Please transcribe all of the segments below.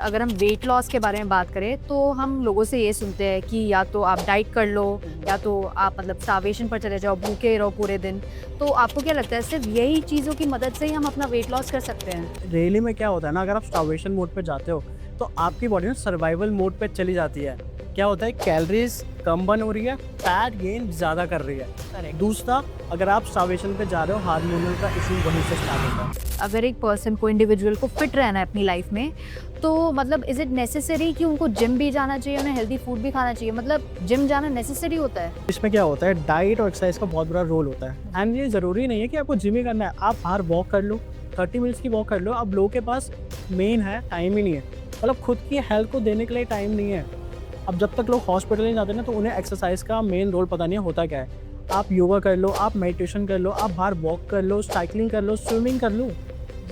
अगर हम weight loss के बारे में बात करें तो हम लोगों से ये सुनते हैं कि या तो आप डाइट कर लो या तो आप मतलब स्टार्वेशन पर चले जाओ, भूखे रहो पूरे दिन। तो आपको क्या लगता है सिर्फ यही चीज़ों की मदद से ही हम अपना वेट लॉस कर सकते हैं? रेली में क्या होता है ना, अगर आप स्टार्वेशन मोड पे जाते हो तो आपकी बॉडी ना सर्वाइवल मोड पे चली जाती है। क्या होता है, कैलोरीज कम बर्न हो रही है, फैट गेन ज़्यादा कर रही है। करेक्ट। दूसरा, अगर आप स्टार्वेशन पे जा रहे हो, हार्मोनल का इशू वहीं से स्टार्ट होता है। अगर एक पर्सन को इंडिविजुअल को फिट रहना है अपनी लाइफ में, तो मतलब इज इट नेसेसरी कि उनको जिम भी जाना चाहिए, उन्हें हेल्दी फूड भी खाना चाहिए? मतलब जिम जाना नेसेसरी होता है? इसमें क्या होता है, डाइट और एक्सरसाइज का बहुत बड़ा रोल होता है। एंड ये ज़रूरी नहीं है कि आपको जिम ही करना है, आप बाहर वॉक कर लो, 30 मिनट्स की वॉक कर लो। अब लोगों के पास मेन है टाइम ही नहीं है, मतलब खुद की हेल्थ को देने के लिए टाइम नहीं है। अब जब तक लोग हॉस्पिटल नहीं जाते ना, तो उन्हें एक्सरसाइज का मेन रोल पता नहीं है होता क्या है। आप योगा कर लो, आप मेडिटेशन कर लो, आप बाहर वॉक कर लो, साइकिलिंग कर लो, स्विमिंग कर लो,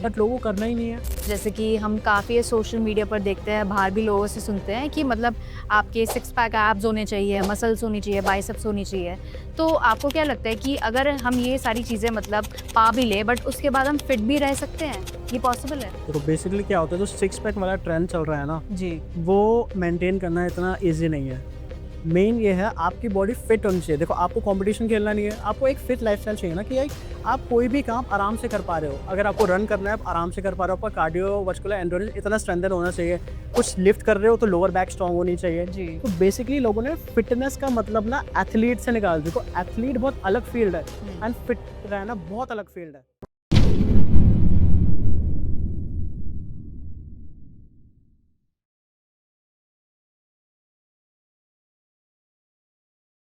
बट लोगों को करना ही नहीं है। जैसे कि हम काफ़ी सोशल मीडिया पर देखते हैं, बाहर भी लोगों से सुनते हैं कि मतलब आपके सिक्स पैक एब्स होने चाहिए, मसल्स होनी चाहिए, बाइसेप्स होनी चाहिए। तो आपको क्या लगता है कि अगर हम ये सारी चीज़ें मतलब पा भी लें बट उसके बाद हम फिट भी रह सकते हैं? ये पॉसिबल है? तो बेसिकली क्या होता है, जो सिक्स पैक वाला ट्रेंड चल रहा है ना, जी। वो मेंटेन करना इतना ईजी नहीं है। मेन ये है, आपकी बॉडी फिट होनी चाहिए। देखो, आपको कंपटीशन खेलना नहीं है, आपको एक फिट लाइफस्टाइल चाहिए ना, कि आप कोई भी काम आराम से कर पा रहे हो। अगर आपको रन करना है, आप आराम से कर पा रहे हो, आपका कार्डियोवास्कुलर एंड्योरेंस इतना स्ट्रेंथन होना चाहिए। कुछ लिफ्ट कर रहे हो तो लोअर बैक स्ट्रांग होनी चाहिए। जी। तो बेसिकली लोगों ने फिटनेस का मतलब ना एथलीट से निकाल, देखो एथलीट बहुत अलग फील्ड है एंड फिट रहना बहुत अलग फील्ड है।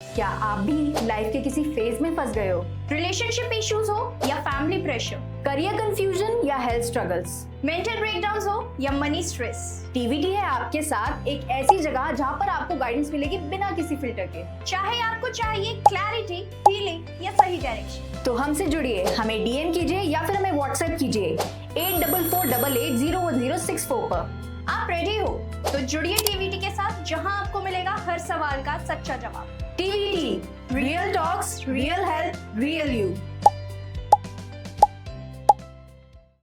क्या आप भी लाइफ के किसी फेज में फंस गए हो? रिलेशनशिप इश्यूज हो या फैमिली प्रेशर, करियर कंफ्यूजन या हेल्थ स्ट्रगल्स? मेंटल ब्रेकडाउन्स हो या मनी स्ट्रेस, टीवीटी है आपके साथ, एक ऐसी जगह जहां पर आपको गाइडेंस मिलेगी बिना किसी फिल्टर के। चाहे आपको चाहिए क्लैरिटी, हीलिंग या सही डायरेक्शन, तो हमसे जुड़िए, हमें डीएम कीजिए या फिर हमें व्हाट्सएप कीजिए 8448801064 पर। आप रेडी हो तो जुड़िए टीवीटी के साथ, जहां आपको मिलेगा हर सवाल का सच्चा जवाब। TVT, real talks, real health, real you.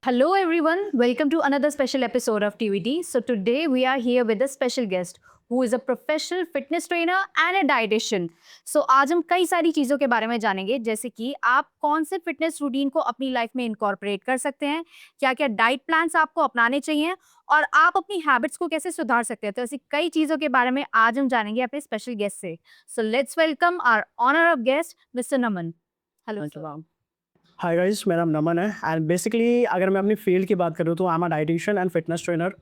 Hello everyone, welcome to another special episode of TVT. So today we are here with a special guest who is a professional fitness trainer and a dietitian. So आज हम कई सारी चीज़ों के बारे में जानेंगे, जैसे कि आप कौन से फिटनेस रूटीन को अपनी लाइफ में इनकॉर्पोरेट कर सकते हैं, क्या-क्या डाइट प्लान्स आपको अपनाने चाहिए और आप अपनी हैबिट्स को कैसे सुधार सकते हैं। तो ऐसी कई चीज़ों के बारे में आज हम जानेंगे अपने स्पेशल गेस्ट से। So let's welcome our honour of guest mister Naman. Hello sir. Hi guys, मेरा नाम नमन है एंड बेसिकली अगर मैं अपनी फील्ड की बात करूँ तो I am a dietitian and fitness trainer.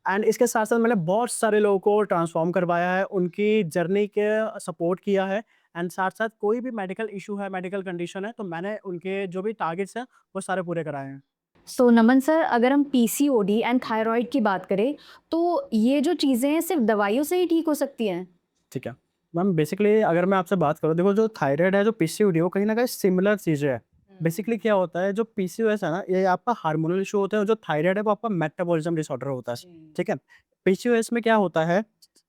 And इसके साथ साथ मैंने बहुत सारे लोगों को ट्रांसफॉर्म करवाया है, उनकी जर्नी के सपोर्ट किया है। एंड साथ साथ कोई भी मेडिकल इशू है, मेडिकल कंडीशन है, तो मैंने उनके जो भी टारगेट्स हैं वो सारे पूरे कराए हैं। सो नमन सर, अगर हम पीसीओडी एंड थायराइड की बात करें तो ये जो चीज़ें हैं सिर्फ दवाइयों से ही ठीक हो सकती हैं? ठीक है मैम, बेसिकली अगर मैं आपसे बात करूँ, देखो जो थायराइड है, जो पीसीओडी है, वो कहीं ना कहीं सिमिलर चीज़ें है। बेसिकली क्या होता है, जो पीसीओएस है ना, ये आपका हार्मोनल इशू होता है, और जो थायराइड है वो आपका मेटाबॉलिज्म डिसऑर्डर होता है। ठीक है, पीसीओएस में क्या होता है,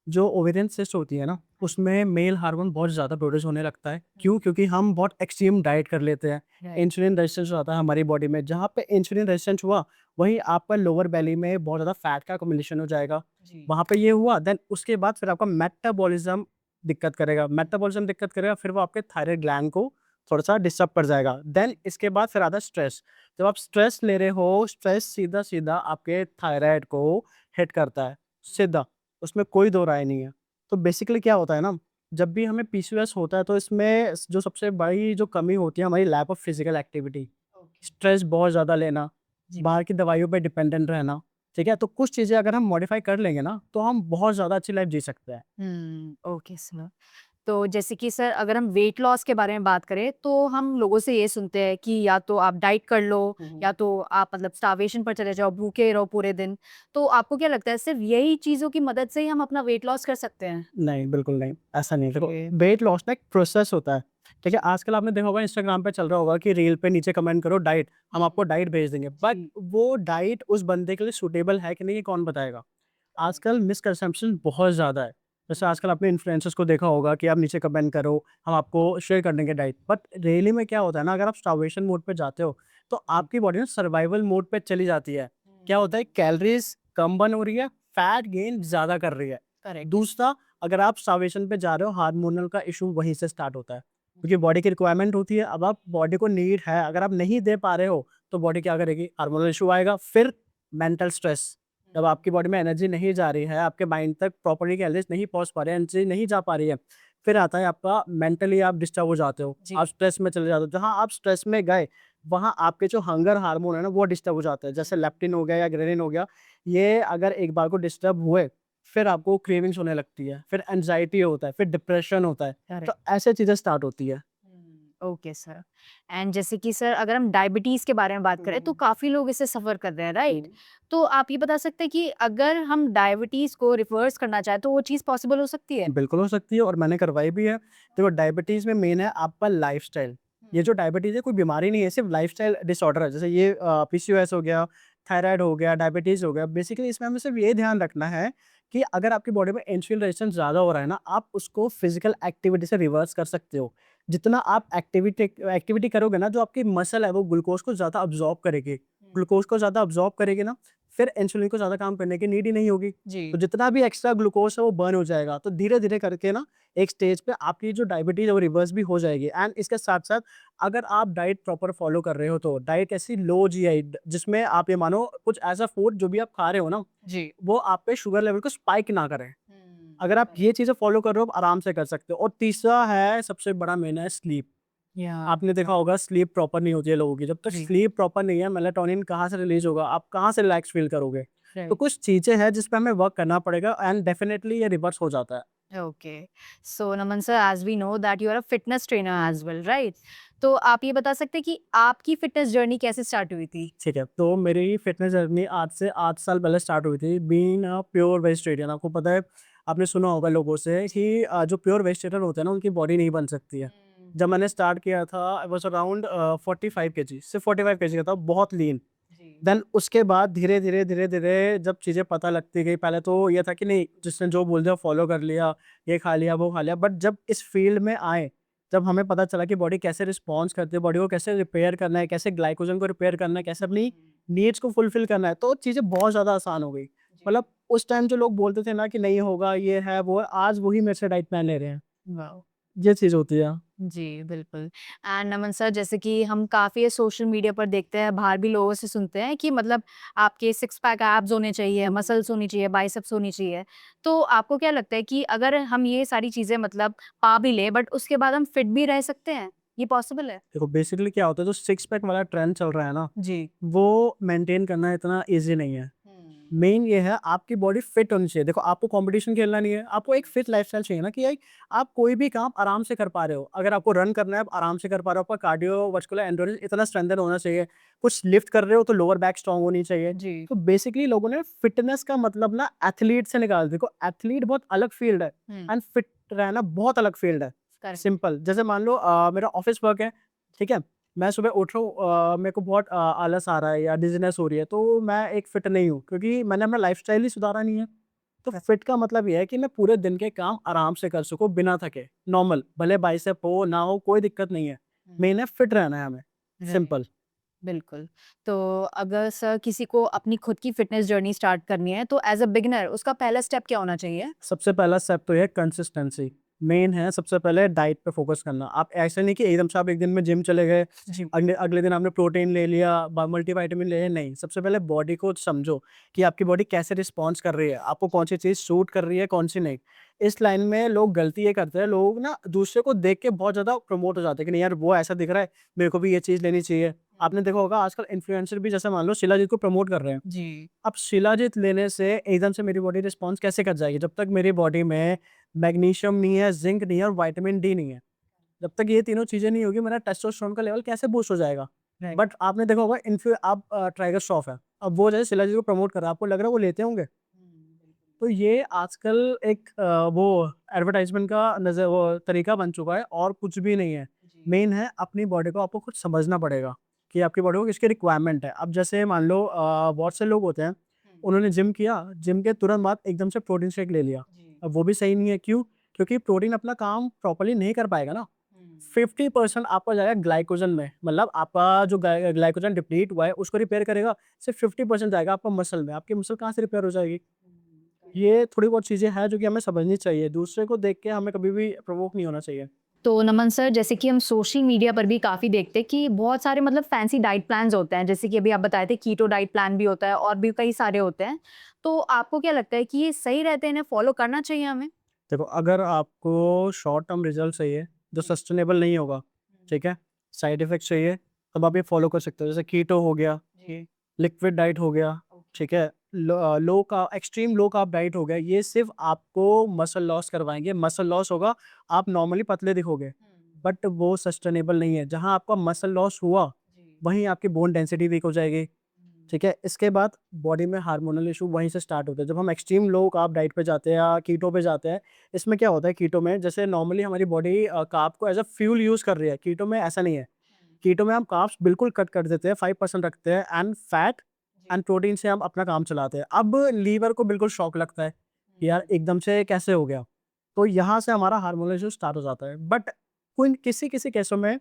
जो ओवेरियन सिस्ट होती है ना, उसमें मेल हार्मोन बहुत ज़्यादा प्रोड्यूस होने लगता है। क्यों? क्योंकि हम बहुत एक्सट्रीम डाइट कर लेते हैं। राइट। इंसुलिन रेजिस्टेंस आता है हमारी बॉडी में, जहाँ पे इंसुलिन रेजिस्टेंस हुआ, वहीं आपका लोअर बेली में बहुत ज़्यादा फैट का अकोमोडेशन हो जाएगा। जी। वहाँ पे ये हुआ, देन उसके बाद फिर आपका मेटाबॉलिज्म दिक्कत करेगा। मेटाबॉलिज्म दिक्कत करेगा, फिर वो आपके थायराइड ग्लैंड को थोड़ा-सा डिस्टर्ब कर जाएगा। देन इसके बाद फिर आता है स्ट्रेस। जब आप स्ट्रेस ले रहे हो, स्ट्रेस सीधा-सीधा आपके थायराइड को हिट करता है, सीधा, उसमें कोई दो राय नहीं है। तो बेसिकली क्या होता है ना, जब भी हमें पीसीओएस होता है, तो इसमें जो सबसे बड़ी जो कमी होती है, हमारी lack of physical activity. Okay. Stress बहुत ज़्यादा लेना, जी। बाहर की दवाइयों पे डिपेंडेंट रहना, ठीक है? तो कुछ चीज़ें अगर हम मॉडिफ़ाई कर लेंगे ना, तो हम बहुत ज़्यादा अच्छी लाइफ़ जी सकते हैं। Okay sir. तो जैसे कि सर अगर हम वेट लॉस के बारे में बात करें तो हम लोगों से ये सुनते हैं कि या तो आप डाइट कर लो या तो आप मतलब स्टार्वेशन पर चले जाओ, भूखे रहो पूरे दिन। तो आपको क्या लगता है सिर्फ यही चीज़ों की मदद से ही हम अपना वेट लॉस कर सकते हैं? नहीं, बिल्कुल नहीं, ऐसा नहीं है। देखो, ओके। वेट लॉस ना एक प्रोसेस होता है, ठीक है? आजकल आपने देखा होगा, इंस्टाग्राम पे चल रहा होगा कि रील पे नीचे कमेंट करो डाइट, हम आपको डाइट भेज देंगे। बट जी। वो डाइट उस बंदे के लिए सूटेबल है कि नहीं, ये कौन बताएगा? आजकल मिसकंसेप्शन बहुत ज़्यादा है। जैसे आजकल आपने इन्फ्लुएंसर्स को देखा होगा कि आप नीचे कमेंट करो, हम आपको शेयर कर देंगे डाइट। बट रियली में क्या होता है ना, अगर आप स्टार्वेशन मोड पे जाते हो, तो आपकी बॉडी ना सर्वाइवल मोड पे चली जाती है। क्या होता है, कैलोरीज़ कम बर्न हो रही है, फैट गेन ज़्यादा कर रही है। करेक्ट। दूसरा, अगर आप स्टार्वेशन पे जा रहे हो, हार्मोनल का इशू वहीं से स्टार्ट होता है, क्योंकि बॉडी की रिक्वायरमेंट होती है। अब आप बॉडी को नीड है, अगर आप नहीं दे पा रहे हो तो बॉडी क्या करेगी, हार्मोनल इशू आएगा। फिर मेंटल स्ट्रेस, जब आपकी बॉडी में एनर्जी नहीं जा रही है, आपके माइंड तक प्रॉपर्ली कैलोरीज नहीं पहुंच पा रही है, एनर्जी नहीं जा पा रही है, फिर आता है आपका मेंटली आप डिस्टर्ब हो जाते हो, जी। आप स्ट्रेस में चले जाते हो। जहाँ आप स्ट्रेस में गए, वहाँ आपके जो हंगर हार्मोन है ना, वो डिस्टर्ब हो जाता है, जैसे लेप्टिन हो गया या ग्रेलिन हो गया। ये अगर एक बार को डिस्टर्ब हुए, फिर आपको क्रेविंग्स होने लगती है, फिर एंजाइटी होता है, फिर डिप्रेशन होता है। तो करेक्ट। ऐसे चीजें स्टार्ट होती है। Okay sir. एंड जैसे कि सर अगर हम डायबिटीज के बारे में बात करें तो काफी लोग इससे सफर कर रहे हैं, राइट? तो आप ये बता सकते हैं कि अगर हम डायबिटीज को रिवर्स करना चाहें तो वो चीज पॉसिबल हो सकती है? बिल्कुल हो सकती है, और मैंने करवाई भी है। देखो, डायबिटीज़ में मेन है आपका लाइफ़स्टाइल। ये जो डायबिटीज़ है कोई बीमारी नहीं है, सिर्फ़ लाइफ़स्टाइल डिसऑर्डर है। जैसे ये पीसीओएस हो गया, थायराइड हो गया, डायबिटीज़ हो गया। बेसिकली इसमें हमें सिर्फ़ ये ध्यान रखना है कि अगर आपकी बॉडी में इंसुलिन रेजिस्टेंस ज़्यादा हो रहा है ना, आप उसको फिज़िकल एक्टिविटी से रिवर्स कर सकते हो। जितना आप एक्टिविटी करोगे ना, जो आपकी मसल है वो ग्लूकोज़ को ज़्यादा अब्ज़ॉर्ब करेगी। ग्लूकोज़ को ज़्यादा अब्ज़ॉर्ब करेगी ना, फिर इंसुलिन को ज़्यादा काम करने की नीड ही नहीं होगी। जी। तो जितना भी एक्स्ट्रा ग्लूकोज़ है वो बर्न हो जाएगा। तो धीरे-धीरे करके ना एक स्टेज पे आपकी जो डायबिटीज़ है वो रिवर्स भी हो जाएगी। एंड इसके साथ-साथ अगर आप डाइट प्रॉपर फ़ॉलो कर रहे हो, तो डाइट ऐसी लो जीआई जिसमें आप ये मानो कुछ ऐसा फूड जो भी आप खा रहे हो ना, जी। वो आप पे शुगर लेवल को स्पाइक ना करे। अगर आप ये चीज़ें फ़ॉलो कर रहे हो, आप आराम से कर सकते हो। और तीसरा है, सबसे बड़ा मेन है स्लीप। या। आपने देखा होगा स्लीप प्रॉपर नहीं होती है लोगों की। जब तक जी। स्लीप प्रॉपर नहीं है, मेलाटोनिन कहाँ से रिलीज़ होगा? आप कहाँ से रिलैक्स फ़ील करोगे? तो राइट। कुछ चीज़ें हैं जिस पे हमें वर्क करना पड़ेगा, एंड डेफिनिटली ये रिवर्स हो जाता है। Okay. So Naman sir, as we know that you are a fitness trainer as well, right? तो आप ये बता सकते हैं कि आपकी फिटनेस जर्नी कैसे स्टार्ट हुई थी? ठीक है, तो मेरी फ़िटनेस जर्नी आज से 8 साल पहले स्टार्ट हुई थी। बीइंग अ प्योर वेजिटेरियन, आपको पता है, आपने सुना होगा लोगों से कि जो प्योर वेजिटेरियन होते हैं ना, उनकी बॉडी नहीं बन सकती है। जब मैंने स्टार्ट किया था, आई वाज़ अराउंड 45 केजी, सिर्फ़ 45 केजी का था, बहुत लीन। जी। देन उसके बाद धीरे-धीरे जब चीज़ें पता लगती गई, पहले तो ये था कि नहीं, जिसने जो बोल दिया फ़ॉलो कर लिया, ये खा लिया, वो खा लिया। बट जब इस फ़ील्ड में आए, जब हमें पता चला कि बॉडी कैसे रिस्पॉन्स करती है, बॉडी को कैसे रिपेयर करना है, कैसे ग्लाइकोजन को रिपेयर करना है, कैसे अपनी नीड्स को फुलफ़िल करना है, तो चीज़ें बहुत ज़्यादा आसान हो गई। मतलब उस टाइम जो लोग बोलते थे ना कि नहीं होगा, ये है, वो है, आज वही मेरे से डाइट प्लान ले रहे हैं। वाओ! ये चीज़ होती है। जी, बिल्कुल। एंड नमन सर, जैसे कि हम काफ़ी सोशल मीडिया पर देखते हैं, बाहर भी लोगों से सुनते हैं कि मतलब आपके सिक्स पैक एब्स होने चाहिए, मसल्स होनी चाहिए, बाइसेप्स होनी चाहिए। तो आपको क्या लगता है कि अगर हम ये सारी चीज़ें मतलब पा भी लें, बट उसके बाद हम फिट भी रह सकते हैं? ये पॉसिबल है? देखो, बेसिकली क्या होता है, जो सिक्स पैक वाला ट्रेंड चल रहा है ना, जी। वो मेंटेन करना इतना ईज़ी नहीं है। मेन ये है, आपकी बॉडी फिट होनी चाहिए। देखो, आपको कंपटीशन खेलना नहीं है, आपको एक फिट लाइफ़स्टाइल चाहिए ना, कि आप कोई भी काम आराम से कर पा रहे हो। अगर आपको रन करना है, आप आराम से कर पा रहे हो, आपका कार्डियोवास्कुलर एंड्योरेंस इतना स्ट्रेंथन होना चाहिए। कुछ लिफ्ट कर रहे हो तो लोअर बैक स्ट्रांग होनी चाहिए। जी। तो बेसिकली लोगों ने फिटनेस का मतलब ना एथलीट से निकाल, देखो एथलीट बहुत अलग फील्ड है, हुँ, एंड फिट रहना बहुत अलग फील्ड है। करेक्ट। सिंपल, जैसे मान लो मेरा ऑफिस वर्क है, ठीक है? मैं सुबह उठ रहा हूँ, मेरे को बहुत आलस आ रहा है या डिज़ीनेस हो रही है, तो मैं एक फिट नहीं हूँ, क्योंकि मैंने अपना लाइफ़स्टाइल ही सुधारा नहीं है। तो फिट का मतलब ये है कि मैं पूरे दिन के काम आराम से कर सकूँ बिना थके, नॉर्मल, भले बाइसेप हो, ना हो, कोई दिक्कत नहीं है। हुँ, मेन है फिट रहना है हमें, राइट। सिंपल। बिल्कुल। तो अगर सर किसी को अपनी खुद की फिटनेस जर्नी स्टार्ट करनी है, तो एज़ अ बिगिनर उसका पहला स्टेप क्या होना चाहिए? सबसे पहला स्टेप तो ये है कंसिस्टेंसी। मेन है सबसे पहले डाइट पे फ़ोकस करना। आप ऐसे नहीं कि एकदम से आप एक दिन में जिम चले गए, जी। अगले अगले दिन आपने प्रोटीन ले लिया, मल्टीविटामिन ले लिया, नहीं। सबसे पहले बॉडी को समझो कि आपकी बॉडी कैसे रिस्पॉन्स कर रही है, आपको कौन-सी चीज़ सूट कर रही है, कौन-सी नहीं। इस लाइन में लोग गलती ये करते हैं, लोग ना दूसरे को देख के बहुत ज़्यादा प्रमोट हो जाते हैं कि नहीं यार, वो ऐसा दिख रहा है, मेरे को भी ये चीज़ लेनी चाहिए। आपने देखा होगा आजकल इन्फ्लुएंसर भी, जैसे मान लो शिलाजीत को प्रमोट कर रहे हैं। जी। अब शिलाजीत लेने से एकदम से मेरी बॉडी रिस्पॉन्स कैसे कर जाएगी? जब तक मेरी बॉडी में मैग्नीशियम नहीं है, ज़िंक नहीं है और विटामिन डी नहीं है। जब तक ये तीनों चीज़ें नहीं होगी, मेरा टेस्टोस्टेरोन का लेवल कैसे बूस्ट हो जाएगा? राइट। बट आपने देखा होगा आप टाइगर श्रॉफ है, अब वो जैसे शिलाजीत को प्रमोट कर रहा है, आपको लग रहा है वो लेते होंगे? तो ये आजकल एक वो एडवर्टाइज़मेंट का वो तरीका बन चुका है, और कुछ भी नहीं है। मेन है अपनी बॉडी को आपको खुद समझना पड़ेगा कि आपकी बॉडी को किसकी रिक्वायरमेंट है। अब जैसे मान लो बहुत से लोग होते हैं, उन्होंने जिम किया, जिम के तुरंत बाद एकदम से प्रोटीन शेक ले लिया। अब वो भी सही नहीं है, क्यों? क्योंकि प्रोटीन अपना काम प्रॉपर्ली नहीं कर पाएगा ना। 50% आपका जाएगा ग्लाइकोजन में, मतलब आपका जो ग्लाइकोजन डिप्लीट हुआ है उसको रिपेयर करेगा। सिर्फ 50% जाएगा आपका मसल में, आपकी मसल कहाँ से रिपेयर हो जाएगी? ये थोड़ी बहुत चीज़ें हैं जो कि हमें समझनी चाहिए। दूसरे को देख के हमें कभी भी प्रोवोक नहीं होना चाहिए। तो नमन सर, जैसे कि हम सोशल मीडिया पर भी काफ़ी देखते हैं कि बहुत सारे मतलब फैंसी डाइट प्लान्स होते हैं, जैसे कि अभी आप बताए थे कीटो डाइट प्लान भी होता है और भी कई सारे होते हैं। तो आपको क्या लगता है कि ये सही रहते हैं, इन्हें फॉलो करना चाहिए हमें? देखो, अगर आपको शॉर्ट टर्म रिज़ल्ट चाहिए, जो सस्टेनेबल नहीं होगा, ठीक है? साइड इफ़ेक्ट चाहिए, तब आप ये फ़ॉलो कर सकते हो। जैसे कीटो हो गया, जी। लिक्विड डाइट हो गया, ठीक है? लो का एक्सट्रीम लो कार्ब डाइट हो गया, ये सिर्फ़ आपको मसल लॉस करवाएँगे, मसल लॉस होगा, आप नॉर्मली पतले दिखोगे, बट वो सस्टेनेबल नहीं है। जहाँ आपका मसल लॉस हुआ, वहीं आपकी बोन डेंसिटी वीक हो जाएगी, ठीक है? इसके बाद बॉडी में हार्मोनल इशू वहीं से स्टार्ट होते हैं। जब हम एक्सट्रीम लो कार्ब डाइट पे जाते हैं या कीटो पे जाते हैं, इसमें क्या होता है कीटो में, जैसे नॉर्मली हमारी बॉडी कार्ब को एज़ अ फ्यूल यूज़ कर रही है, कीटो में ऐसा नहीं है। कीटो में हम कार्ब्स बिल्कुल कट कर देते हैं, 5% रखते हैं एंड फैट एंड प्रोटीन से हम अपना काम चलाते हैं। अब लीवर को बिल्कुल शॉक लगता है कि यार एकदम से कैसे हो गया? तो यहाँ से हमारा हार्मोनल इशू स्टार्ट हो जाता है। बट कोई किसी-किसी केसों में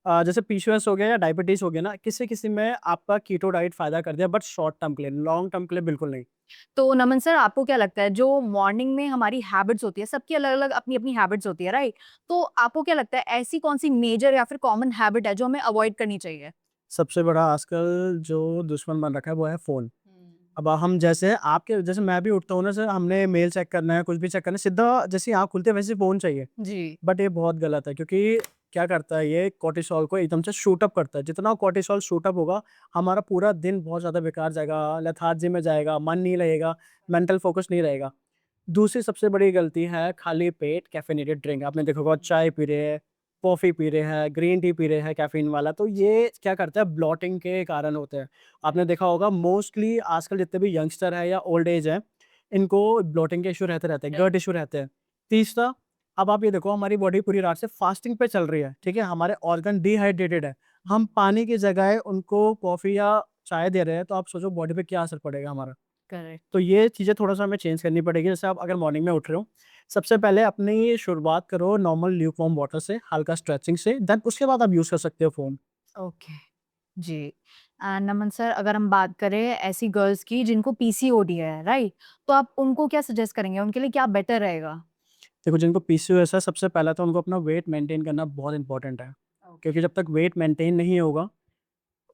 जैसे पीसीओएस हो गया या डायबिटीज़ हो गया ना, किसी-किसी में आपका कीटो डाइट फ़ायदा कर दिया, बट शॉर्ट टर्म के लिए, लॉन्ग टर्म के लिए बिल्कुल नहीं। तो नमन सर, आपको क्या लगता है जो मॉर्निंग में हमारी हैबिट्स होती है, सबकी अलग-अलग अपनी-अपनी हैबिट्स होती है, राइट? तो आपको क्या लगता है ऐसी कौन-सी मेजर या फिर कॉमन हैबिट है जो हमें अवॉइड करनी चाहिए? सबसे बड़ा आजकल जो दुश्मन बन रखा है वो है फ़ोन। अब हम जैसे आपके जैसे मैं भी उठता हूँ ना सर, हमने मेल चेक करना है, कुछ भी चेक करना है, सीधा जैसे ही आँख खुलती है वैसे ही फ़ोन चाहिए। जी। बट ये बहुत गलत है, क्योंकि क्या करता है, ये कोर्टिसोल को एकदम से शूट अप करता है। जितना कोर्टिसोल शूट अप होगा, हमारा पूरा दिन बहुत ज़्यादा बेकार जाएगा, लेथार्जी में जाएगा, मन नहीं लगेगा, मेंटल फोकस नहीं रहेगा। दूसरी सबसे बड़ी गलती है खाली पेट कैफ़ीनेटेड ड्रिंक। आपने देखा होगा, चाय पी रहे हैं, कॉफ़ी पी रहे हैं, ग्रीन टी पी रहे हैं कैफ़ीन वाला, तो ये क्या करता है, ब्लॉटिंग के कारण होते हैं। आपने देखा होगा मोस्टली आजकल जितने भी यंगस्टर हैं या ओल्ड एज हैं, इनको ब्लॉटिंग के इश्यू रहते हैं, गट इश्यू रहते हैं। तीसरा, अब आप ये देखो, हमारी बॉडी पूरी रात से फास्टिंग पे चल रही है, ठीक है? हमारे ऑर्गन डिहाइड्रेटेड है। हम पानी की जगह उनको कॉफ़ी या चाय दे रहे हैं, तो आप सोचो बॉडी पे क्या असर पड़ेगा हमारा। करेक्ट। तो ये चीज़ें थोड़ा-सा हमें चेंज करनी पड़ेगी। जैसे आप अगर मॉर्निंग में उठ रहे हो, सबसे पहले अपनी शुरुआत करो नॉर्मल ल्यूकवार्म वाटर से, हल्का स्ट्रेचिंग से, देन उसके बाद आप यूज़ कर सकते हो फ़ोन। ओके। जी। नमन सर, अगर हम बात करें ऐसी गर्ल्स की जिनको पीसीओडी है, राइट? तो आप उनको क्या सजेस्ट करेंगे? उनके लिए क्या बेटर रहेगा? देखो, जिनको पीसीओएस है, सबसे पहले तो उनको अपना वेट मेंटेन करना बहुत इंपॉर्टेंट है। क्योंकि जब तक वेट मेंटेन नहीं होगा,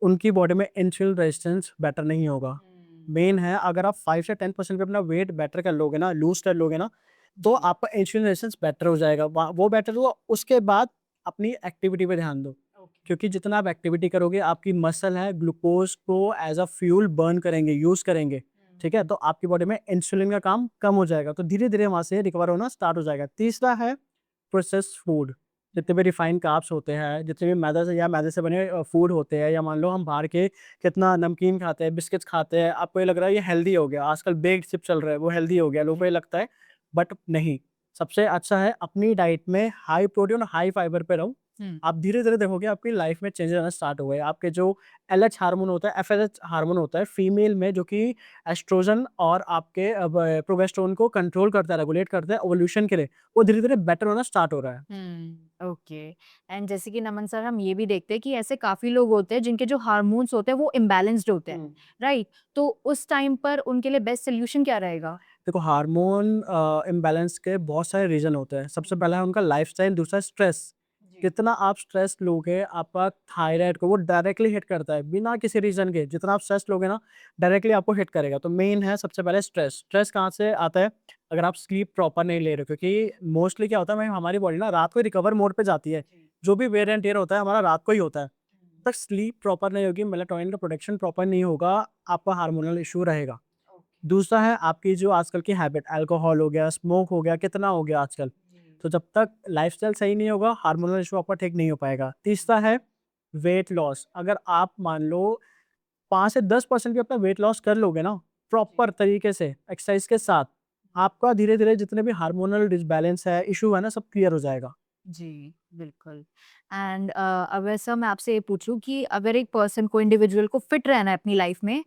उनकी बॉडी में इंसुलिन रेजिस्टेंस बेटर नहीं होगा। मेन है, अगर आप 5 से 10% पे अपना वेट बेटर कर लोगे ना, लूज़ कर लोगे ना, तो आपका इंसुलिन रेजिस्टेंस बेटर हो जाएगा। वो बेटर हुआ, उसके बाद अपनी एक्टिविटी पे ध्यान दो। क्योंकि जितना आप एक्टिविटी करोगे, आपकी मसल है ग्लूकोज़ को एज़ अ फ्यूल बर्न करेंगे, यूज़ करेंगे, ठीक है? तो आपकी बॉडी में इंसुलिन का काम कम हो जाएगा, तो धीरे-धीरे वहाँ से रिकवर होना स्टार्ट हो जाएगा। तीसरा है प्रोसेस्ड फूड। जितने भी रिफाइंड कार्ब्स होते हैं, जितने भी मैदा से या मैदे से बने फूड होते हैं, या मान लो हम बाहर के कितना नमकीन खाते हैं, बिस्किट्स खाते हैं, आपको ये लग रहा है ये हेल्दी हो गया, आजकल बेक्ड चिप्स चल रहा है, वो हेल्दी हो गया, लोगों को ये लगता है, बट नहीं। सबसे अच्छा है अपनी डाइट में हाई प्रोटीन और हाई फाइबर पे रहो। हुँ। आप धीरे-धीरे देखोगे आपकी लाइफ में चेंजेस आना स्टार्ट हो गए। आपके जो एलएच हार्मोन होता है, एफएसएच हार्मोन होता है फीमेल में, जो कि एस्ट्रोजन और आपके प्रोजेस्टेरोन को कंट्रोल करता है, रेगुलेट करता है ओवुलेशन के लिए, वो धीरे-धीरे बेटर होना स्टार्ट हो रहा है। ओके। एंड जैसे कि नमन सर, हम ये भी देखते हैं कि ऐसे काफ़ी लोग होते हैं जिनके जो हार्मोन्स होते हैं वो इम्बैलेंस्ड होते हैं, राइट? तो उस टाइम पर उनके लिए बेस्ट सॉल्यूशन क्या रहेगा? देखो, हार्मोन इम्बैलेंस के बहुत सारे रीज़न होते हैं। सबसे पहला है उनका लाइफ़स्टाइल, दूसरा स्ट्रेस। कितना आप स्ट्रेस लोगे, आपका थायराइड को वो डायरेक्टली हिट करता है, बिना किसी रीज़न के। जितना आप स्ट्रेस लोगे ना, डायरेक्टली आपको हिट करेगा। तो मेन है सबसे पहले स्ट्रेस। स्ट्रेस कहाँ से आता है? अगर आप स्लीप प्रॉपर नहीं ले रहे हो, क्योंकि मोस्टली क्या होता है, हमारी बॉडी ना रात को रिकवर मोड पे जाती है। जो भी वेयर एंड टियर होता है, हमारा रात को ही होता है। तक स्लीप प्रॉपर नहीं होगी, मेलाटोनिन का प्रोडक्शन प्रॉपर नहीं होगा, आपका हार्मोनल इश्यू रहेगा। दूसरा है आपकी जो आजकल की हैबिट, अल्कोहल हो गया, स्मोक हो गया, कितना हो गया आजकल। तो जब तक लाइफ़स्टाइल सही नहीं होगा, हार्मोनल इश्यू आपका ठीक नहीं हो पाएगा। तीसरा है वेट लॉस। अगर आप मान लो 5 से 10% भी अपना वेट लॉस कर लोगे ना, प्रॉपर तरीके से एक्सरसाइज के साथ, आपका धीरे-धीरे जितने भी हार्मोनल डिसबैलेंस है, इश्यू है ना, सब क्लियर हो जाएगा। जी, बिल्कुल। एंड अगर सर मैं आपसे ये पूछूँ कि अगर एक पर्सन को, इंडिविजुअल को फिट रहना है अपनी लाइफ में,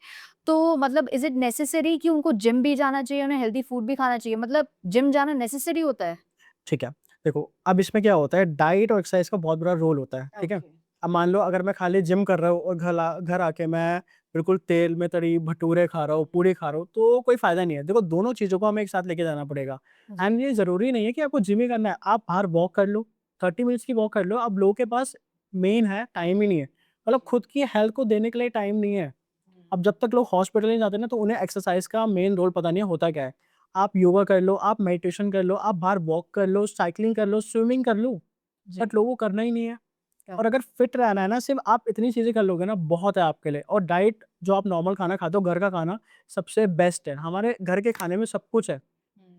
तो मतलब इज़ इट नेसेसरी कि उनको जिम भी जाना चाहिए, उन्हें हेल्दी फूड भी खाना चाहिए? मतलब जिम जाना नेसेसरी होता है? ठीक है। देखो, अब इसमें क्या होता है, डाइट और एक्सरसाइज का बहुत बड़ा रोल होता है, ठीक है? ओके। अब मान लो अगर मैं खाली जिम कर रहा हूँ और घर आके मैं बिल्कुल तेल में तली भटूरे खा रहा हो, पूड़ी खा रहा हो, तो कोई फ़ायदा नहीं है। देखो दोनों चीज़ों को हमें एक साथ लेके जाना पड़ेगा। एंड ये ज़रूरी नहीं है कि आपको जिम ही करना है, आप बाहर वॉक कर लो, 30 मिनट्स की वॉक कर लो। अब लोगों के पास मेन है टाइम ही नहीं है, मतलब खुद की हेल्थ को देने के लिए टाइम नहीं है। अब जब तक लोग हॉस्पिटल नहीं जाते ना, तो उन्हें एक्सरसाइज़ का मेन रोल पता नहीं है होता क्या है। आप योगा कर लो, आप मेडिटेशन कर लो, आप बाहर वॉक कर लो, साइक्लिंग कर लो, स्विमिंग कर लो, जी। बट लोगों को करना ही नहीं है। क्या? और अगर फिट रहना है ना, सिर्फ़ आप इतनी चीज़ें कर लोगे ना, बहुत है आपके लिए। और डाइट जो आप नॉर्मल खाना खाते हो, घर का खाना सबसे बेस्ट है। हमारे घर के खाने में सब कुछ है।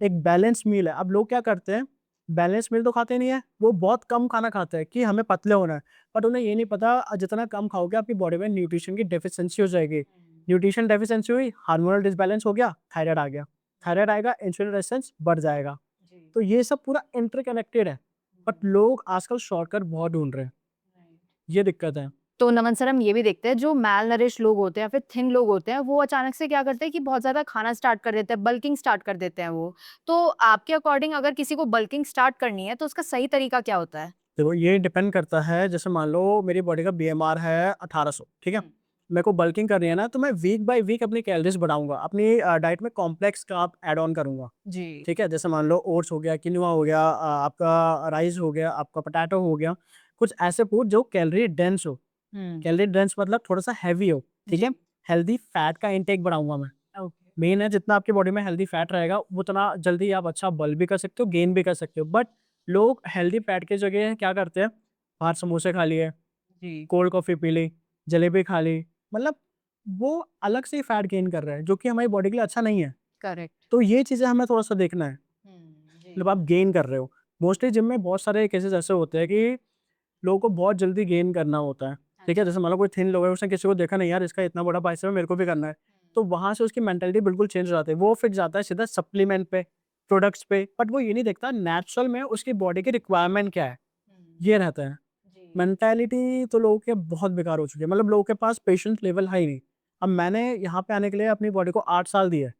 एक बैलेंस मील है। अब लोग क्या करते हैं, बैलेंस मील तो खाते नहीं है, वो बहुत कम खाना खाते हैं कि हमें पतले होना है। बट उन्हें ये नहीं पता जितना कम खाओगे आपकी बॉडी में न्यूट्रिशन की डेफिशिएंसी हो जाएगी। न्यूट्रिशन डेफिशिएंसी हुई, हार्मोनल डिसबैलेंस हो गया, थायराइड आ गया। थायराइड आएगा, इंसुलिन रेजिस्टेंस बढ़ जाएगा। तो ये सब पूरा इंटरकनेक्टेड है। बट लोग आजकल शॉर्टकट बहुत ढूँढ रहे हैं, ये दिक्कत है। तो नमन सर, हम ये भी देखते हैं जो मैल नरिश लोग होते हैं या फिर थिन लोग होते हैं, वो अचानक से क्या करते हैं कि बहुत ज़्यादा खाना स्टार्ट कर देते हैं, बल्किंग स्टार्ट कर देते हैं वो। तो आपके अकॉर्डिंग अगर किसी को बल्किंग स्टार्ट करनी है तो उसका सही तरीका क्या होता है? देखो ये डिपेंड करता है, जैसे मान लो मेरी बॉडी का बीएमआर है 1800, ठीक है? मेरे को बल्किंग करनी है ना, तो मैं वीक बाय वीक अपनी कैलोरीज़ बढ़ाऊँगा, अपनी डाइट में कॉम्प्लेक्स कार्ब ऐड ऑन करूँगा, जी। ठीक है? जैसे मान लो ओट्स हो गया, किनुआ हो गया, आपका राइस हो गया, आपका पोटैटो हो गया, कुछ ऐसे फूड जो कैलोरी डेंस हो। हुँ। कैलोरी डेंस मतलब थोड़ा-सा हेवी हो, ठीक है? जी। हेल्दी फैट का इंटेक बढ़ाऊँगा मैं। ओके। मेन है जितना आपकी बॉडी में हेल्दी फैट रहेगा, उतना जल्दी आप अच्छा बल्क भी कर सकते हो, गेन भी कर सकते हो। बट लोग हेल्दी फैट की जगह क्या करते हैं, बाहर समोसे खा लिए, जी। कोल्ड कॉफ़ी पी ली, जलेबी खा ली, मतलब वो अलग से ही फैट गेन कर रहे हैं, जो कि हमारी बॉडी के लिए अच्छा नहीं है। करेक्ट। तो ये चीज़ें हमें थोड़ा-सा देखना है, जी। मतलब आप गेन कर रहे हो। मोस्टली जिम में बहुत सारे केसेज़ ऐसे होते हैं कि लोगों को बहुत जल्दी गेन करना होता है, ठीक है? जैसे मान लो कोई थिन लोग है, उसने किसी को देखा नहीं यार इसका इतना बड़ा बाइसेप है, मेरे को भी करना है। तो वहाँ से उसकी मेंटालिटी बिल्कुल चेंज हो जाती है। वो फिर जाता है सीधा सप्लीमेंट पे, प्रोडक्ट्स पे, बट वो ये नहीं देखता नेचुरल में उसकी बॉडी की रिक्वायरमेंट क्या है, ये रहता है। मेंटालिटी तो लोगों के बहुत बेकार हो चुकी है, मतलब लोगों के पास पेशेंस लेवल है ही नहीं। अब मैंने यहाँ पे आने के लिए अपनी बॉडी को 8 साल दिए,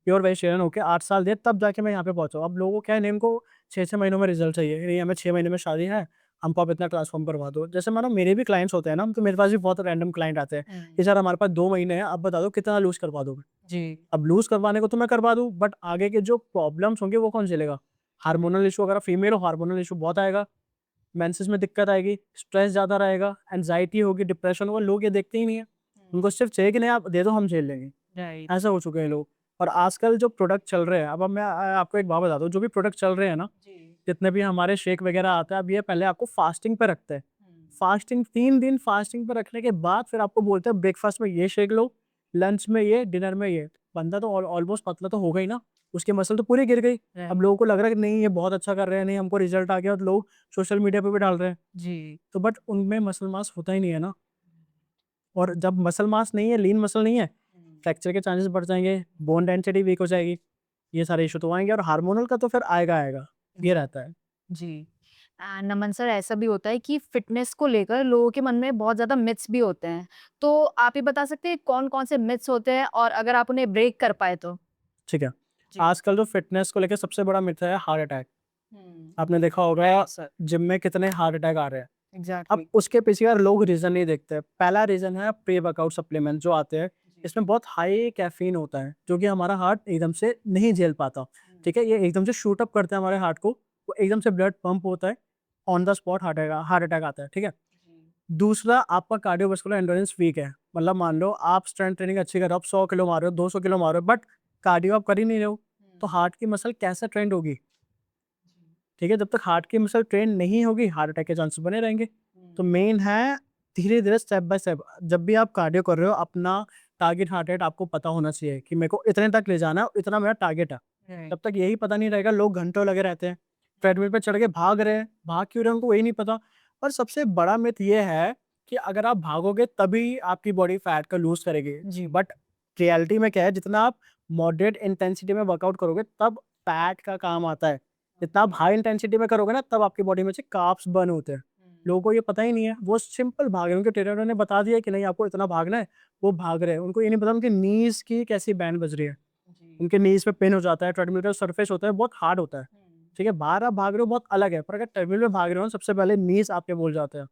प्योर वेजिटेरियन होके 8 साल दिए, तब जाके मैं यहाँ पे पहुँचा हूँ। अब लोगों को क्या है, इनको 6-6 महीनों में रिजल्ट चाहिए, नहीं हमें 6 महीने में शादी है, हमको आप इतना ट्रांसफॉर्म करवा दो। जैसे मानो मेरे भी क्लाइंट्स होते हैं ना, तो मेरे पास भी बहुत रैंडम क्लाइंट आते हैं कि सर हमारे पास 2 महीने हैं, अब बता दो कितना लूज़ करवा दोगे? जी। अब लूज़ करवाने को तो मैं करवा दूँ, बट आगे के जो प्रॉब्लम्स होंगे वो कौन झेलेगा? हार्मोनल इश्यू, अगर आप फीमेल हो हार्मोनल इश्यू बहुत आएगा, मेंसेस में दिक्कत आएगी, स्ट्रेस ज़्यादा रहेगा, एंग्जायटी होगी, डिप्रेशन होगा, लोग ये देखते ही नहीं है। उनको सिर्फ़ चाहिए कि नहीं आप दे दो हम झेल लेंगे, राइट। ऐसा हो चुके हैं लोग। और आजकल जो प्रोडक्ट चल रहे हैं, अब मैं आपको एक बात बताता हूँ, जो भी प्रोडक्ट चल रहे हैं ना, जी। जितने भी हमारे शेक वगैरह आते हैं, अब ये पहले आपको फास्टिंग पे रखते हैं। फास्टिंग 3 दिन फास्टिंग पे रखने के बाद फिर आपको बोलते हैं ब्रेकफ़ास्ट में ये शेक लो, लंच में ये, डिनर में ये। बंदा तो ऑलमोस्ट पतला तो होगा ही ना, उसकी मसल तो पूरी गिर गई। राइट। अब लोगों को लग रहा है कि नहीं ये बहुत अच्छा कर रहे हैं, नहीं हमको रिज़ल्ट आ गया, तो लोग सोशल मीडिया पे भी डाल रहे हैं। जी। तो बट उनमें मसल मास होता ही नहीं है ना, और जब मसल मास नहीं है, लीन मसल नहीं है, फ्रैक्चर के चांसेस बढ़ जाएँगे, बोन डेंसिटी वीक हो जाएगी, ये सारे इश्यू तो आएँगे, और हार्मोनल का तो फिर आएगा, ये रहता है। जी। एंड नमन सर, ऐसा भी होता है कि फिटनेस को लेकर लोगों के मन में बहुत ज़्यादा मिथ्स भी होते हैं। तो आप ये बता सकते हैं कौन-कौन से मिथ्स होते हैं और अगर आप उन्हें ब्रेक कर पाएँ तो? ठीक है। जी। आजकल जो फ़िटनेस को लेके सबसे बड़ा मिथ है हार्ट अटैक। आपने देखा होगा राइट सर। जिम में कितने हार्ट अटैक आ रहे हैं। अब एग्ज़ैक्टली। उसके पीछे यार लोग रीज़न नहीं देखते। पहला रीज़न है प्री-वर्कआउट सप्लीमेंट जो आते हैं। इसमें बहुत हाई कैफ़ीन होता है, जो कि हमारा हार्ट एकदम से नहीं झेल पाता। ठीक है? ये एकदम से शूट अप करते हैं हमारे हार्ट को, वो एकदम से ब्लड पंप होता है, on the spot heart attack आता है। ठीक है? दूसरा, आपका कार्डियोवास्कुलर एंड्योरेंस वीक है। मतलब मान लो आप स्ट्रेंथ ट्रेनिंग अच्छी कर रहे हो, आप 100 किलो मार रहे हो, 200 किलो मार रहे हो, बट कार्डियो आप कर ही नहीं रहे हो, तो हार्ट की मसल कैसे ट्रेंड होगी? ठीक है? जब तक हार्ट की मसल ट्रेन नहीं होगी, हार्ट अटैक के चांसेस बने रहेंगे। तो मेन है धीरे-धीरे, स्टेप बाय स्टेप, जब भी आप कार्डियो कर रहे हो, अपना टारगेट हार्ट रेट आपको पता होना चाहिए कि मेरे को इतने तक ले जाना है, इतना मेरा टारगेट है। राइट। जब तक यही पता नहीं रहेगा, लोग घंटों लगे रहते हैं, ट्रेडमिल पे चढ़ के भाग रहे हैं, भाग क्यों रहे हैं उनको वही नहीं पता। और सबसे बड़ा मिथ ये है कि अगर आप भागोगे तभी आपकी बॉडी फैट को लूज़ करेगी। जी। बट रियलिटी में क्या है, जितना आप मॉडरेट इंटेंसिटी में वर्कआउट करोगे तब फैट का काम आता है। जितना आप हाई इंटेंसिटी में करोगे ना, तब आपकी बॉडी में से कार्ब्स बर्न होते हैं। लोगों को ये पता ही नहीं है, वो सिंपल भाग रहे हैं, उनके ट्रेनर ने बता दिया कि नहीं आपको इतना भागना है, वो भाग रहे हैं। उनको ये नहीं पता उनकी नीज़ की कैसी बैंड बज रही है। उनके नीज़ पे पेन हो जाता है, ट्रेडमिल का सरफेस होता है बहुत हार्ड होता है। ठीक है? बाहर आप भाग रहे हो बहुत अलग है, पर अगर ट्रेडमिल में भाग रहे हो ना, सबसे पहले नीज़ आपके बोल जाते हैं।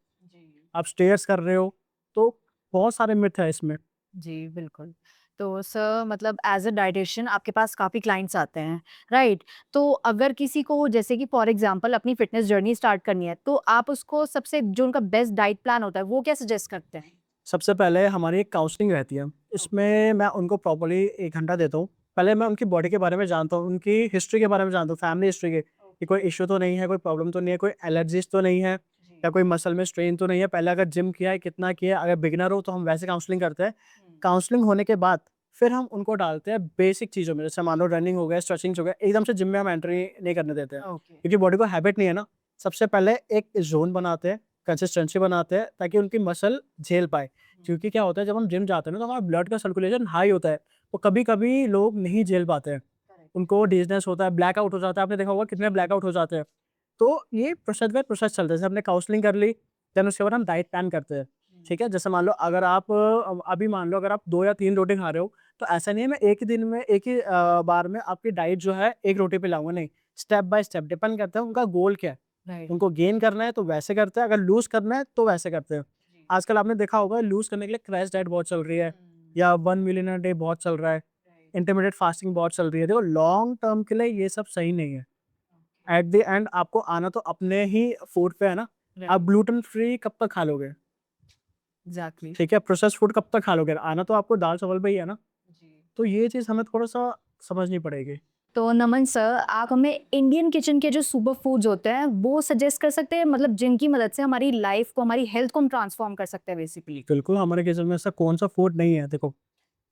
आप स्टेयर्स कर रहे हो, तो बहुत सारे मिथ है इसमें। जी, बिल्कुल। तो सर मतलब एज़ अ डायटीशियन आपके पास काफ़ी क्लाइंट्स आते हैं, राइट? तो अगर किसी को जैसे कि फॉर एग्ज़ाम्पल अपनी फ़िटनेस जर्नी स्टार्ट करनी है, तो आप उसको सबसे जो उनका बेस्ट डाइट प्लान होता है, वो क्या सजेस्ट करते हैं? सबसे पहले हमारी एक काउंसलिंग रहती है। इसमें मैं उनको प्रॉपर्ली 1 घंटा देता हूँ। पहले मैं उनकी बॉडी के बारे में जानता हूँ, उनकी हिस्ट्री के बारे में जानता हूँ, फैमिली हिस्ट्री के, कि कोई इश्यू तो नहीं है, कोई प्रॉब्लम तो नहीं है, कोई एलर्जीज़ तो नहीं है या कोई मसल में स्ट्रेन तो नहीं है। पहले अगर जिम किया है, कितना किया है, अगर बिगिनर हो तो हम वैसे काउंसलिंग करते हैं। काउंसलिंग होने के बाद फिर हम उनको डालते हैं बेसिक चीज़ों में, जैसे मान लो रनिंग हो गया, स्ट्रेचिंग्स हो गया। एकदम से जिम में हम एंट्री नहीं करने देते हैं, ओके, क्योंकि बॉडी को हैबिट नहीं है ना। सबसे पहले एक ज़ोन बनाते हैं, कंसिस्टेंसी बनाते हैं ताकि उनकी मसल झेल पाए। क्योंकि क्या होता है, जब हम जिम जाते हैं ना तो हमारा ब्लड का सर्कुलेशन हाई होता है, तो कभी-कभी लोग नहीं झेल पाते हैं। करेक्ट। उनको डिज़नेस होता है, ब्लैकआउट हो जाता है, आपने देखा होगा कितने ब्लैकआउट हो जाते हैं। तो ये प्रोसेस बाय प्रोसेस चलता है, जैसे हमने काउंसलिंग कर ली, देन उसके बाद हम डाइट प्लान करते हैं, ठीक है? जैसे मान लो अगर आप अभी मान लो अगर आप 2 या 3 रोटी खा रहे हो, तो ऐसा नहीं है मैं एक ही दिन में एक ही बार में आपकी डाइट जो है 1 रोटी पे लाऊँगा, नहीं। स्टेप बाय स्टेप डिपेंड करता है उनका गोल क्या है। राइट। उनको गेन करना है तो वैसे करते हैं, अगर लूज़ करना है तो वैसे करते हैं। आजकल आपने देखा होगा लूज़ करने के लिए क्रैश डाइट बहुत चल रही है, या 1 मील इन अ डे बहुत चल रहा है, इंटरमिटेंट फास्टिंग बहुत चल रही है। देखो लॉन्ग टर्म के लिए ये सब सही नहीं है। एट द एंड आपको आना तो अपने ही फूड पे है ना। आप राइट, ग्लूटेन फ्री कब तक खा लोगे? एग्ज़ैक्टली। ठीक है, प्रोसेस्ड फूड कब तक खा लोगे? आना तो आपको दाल-चावल पे ही है ना। जी। तो ये चीज़ हमें थोड़ा-सा समझनी पड़ेगी। तो नमन सर, आप हमें इंडियन किचन के जो सुपर फूड्स होते हैं, वो सजेस्ट कर सकते हैं? मतलब जिनकी मदद से हमारी लाइफ़ को, हमारी हेल्थ को हम ट्रांसफ़ॉर्म कर सकते हैं बेसिकली? बिल्कुल, हमारे किचन में ऐसा कौन-सा फूड नहीं है। देखो,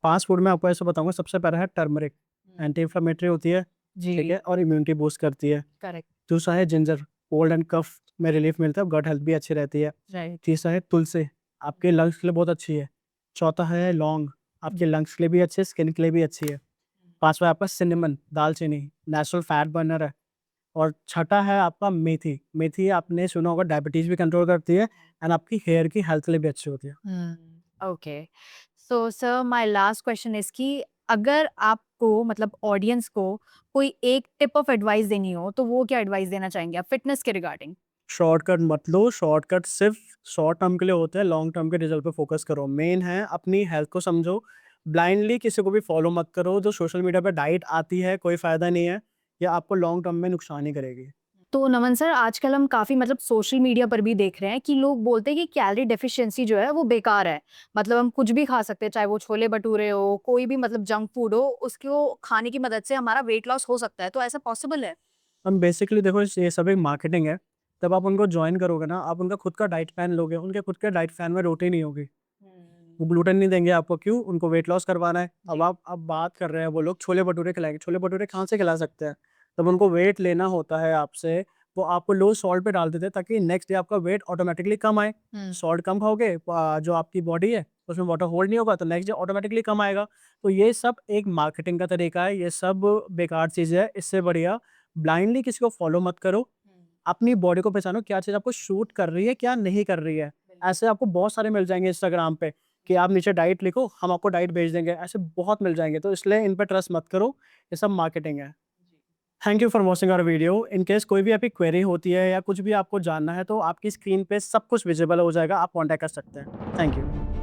फास्ट फूड में आपको ऐसा बताऊँगा, सबसे पहला है टर्मरिक, एंटी इन्फ्लेमेटरी होती है, ठीक जी, है? और इम्यूनिटी बूस्ट करती है। करेक्ट, दूसरा है जिंजर, कोल्ड एंड कफ में रिलीफ मिलता है, गट हेल्थ भी अच्छी रहती है। राइट। तीसरा है तुलसी, आपके लंग्स के लिए बहुत अच्छी है। चौथा है लौंग, आपके लंग्स के लिए भी अच्छी है, स्किन के लिए भी अच्छी है। पाँचवा है आपका सिनेमन, दालचीनी, नेचुरल फैट बर्नर है। और छठा है आपका मेथी, मेथी आपने सुना होगा डायबिटीज़ भी कंट्रोल करती है, एंड आपकी हेयर की हेल्थ के लिए भी अच्छी होती है। Okay. So sir my last question is कि अगर आपको मतलब ऑडियंस को कोई एक टिप ऑफ एडवाइस देनी हो, तो वो क्या एडवाइस देना चाहेंगे आप फिटनेस के रिगार्डिंग? शॉर्टकट मत लो, शॉर्टकट सिर्फ शॉर्ट टर्म के लिए होते हैं, लॉन्ग टर्म के रिजल्ट पे फोकस करो। मेन है अपनी हेल्थ को समझो, ब्लाइंडली किसी को भी फॉलो मत करो। जो सोशल मीडिया पे डाइट आती है, कोई फ़ायदा नहीं है, ये आपको लॉन्ग टर्म में नुकसान ही करेगी। तो नमन सर, आजकल हम काफ़ी मतलब सोशल मीडिया पर भी देख रहे हैं कि लोग बोलते हैं कि कैलोरी डेफिशिएंसी जो है वो बेकार है। मतलब हम कुछ भी खा सकते हैं, चाहे वो छोले-भटूरे हो, कोई भी मतलब जंक फूड हो, उसको खाने की मदद से हमारा वेट लॉस हो सकता है। तो ऐसा पॉसिबल है? हम बेसिकली देखो ये सब एक मार्केटिंग है। जब आप उनको जॉइन करोगे ना, आप उनका खुद का डाइट प्लान लोगे, उनके खुद के डाइट प्लान में रोटी नहीं होगी। वो ग्लूटेन नहीं देंगे आपको, क्यों? उनको वेट लॉस करवाना है। अब जी। आप बात कर रहे हैं, वो लोग छोले-भटूरे खिलाएँगे, छोले-भटूरे कहाँ से खिला सकते हैं? जब उनको वेट लेना होता है आपसे, वो आपको लो सॉल्ट पे डाल देते हैं ताकि नेक्स्ट डे आपका वेट ऑटोमैटिकली कम आए। हुँ। सॉल्ट कम खाओगे, जो आपकी बॉडी है, उसमें वाटर होल्ड नहीं होगा, तो नेक्स्ट डे ऑटोमैटिकली कम आएगा। तो ये सब एक मार्केटिंग का तरीका है, ये सब बेकार चीज़ है। इससे बढ़िया ब्लाइंडली किसी को फॉलो मत करो। अपनी बॉडी को पहचानो, क्या चीज़ आपको सूट कर रही है, क्या नहीं कर रही है। ऐसे आपको बहुत सारे मिल जाएँगे इंस्टाग्राम पे कि आप नीचे डाइट लिखो, हम आपको डाइट भेज देंगे। ऐसे बहुत मिल जाएँगे, तो इसलिए इन पे ट्रस्ट मत करो, ये सब मार्केटिंग है। Thank you for watching our video. In case कोई भी आपकी क्वेरी होती है या कुछ भी आपको जानना है, तो आपकी स्क्रीन पे सब कुछ विज़िबल हो जाएगा, आप कॉन्टैक्ट कर सकते हैं। Thank you.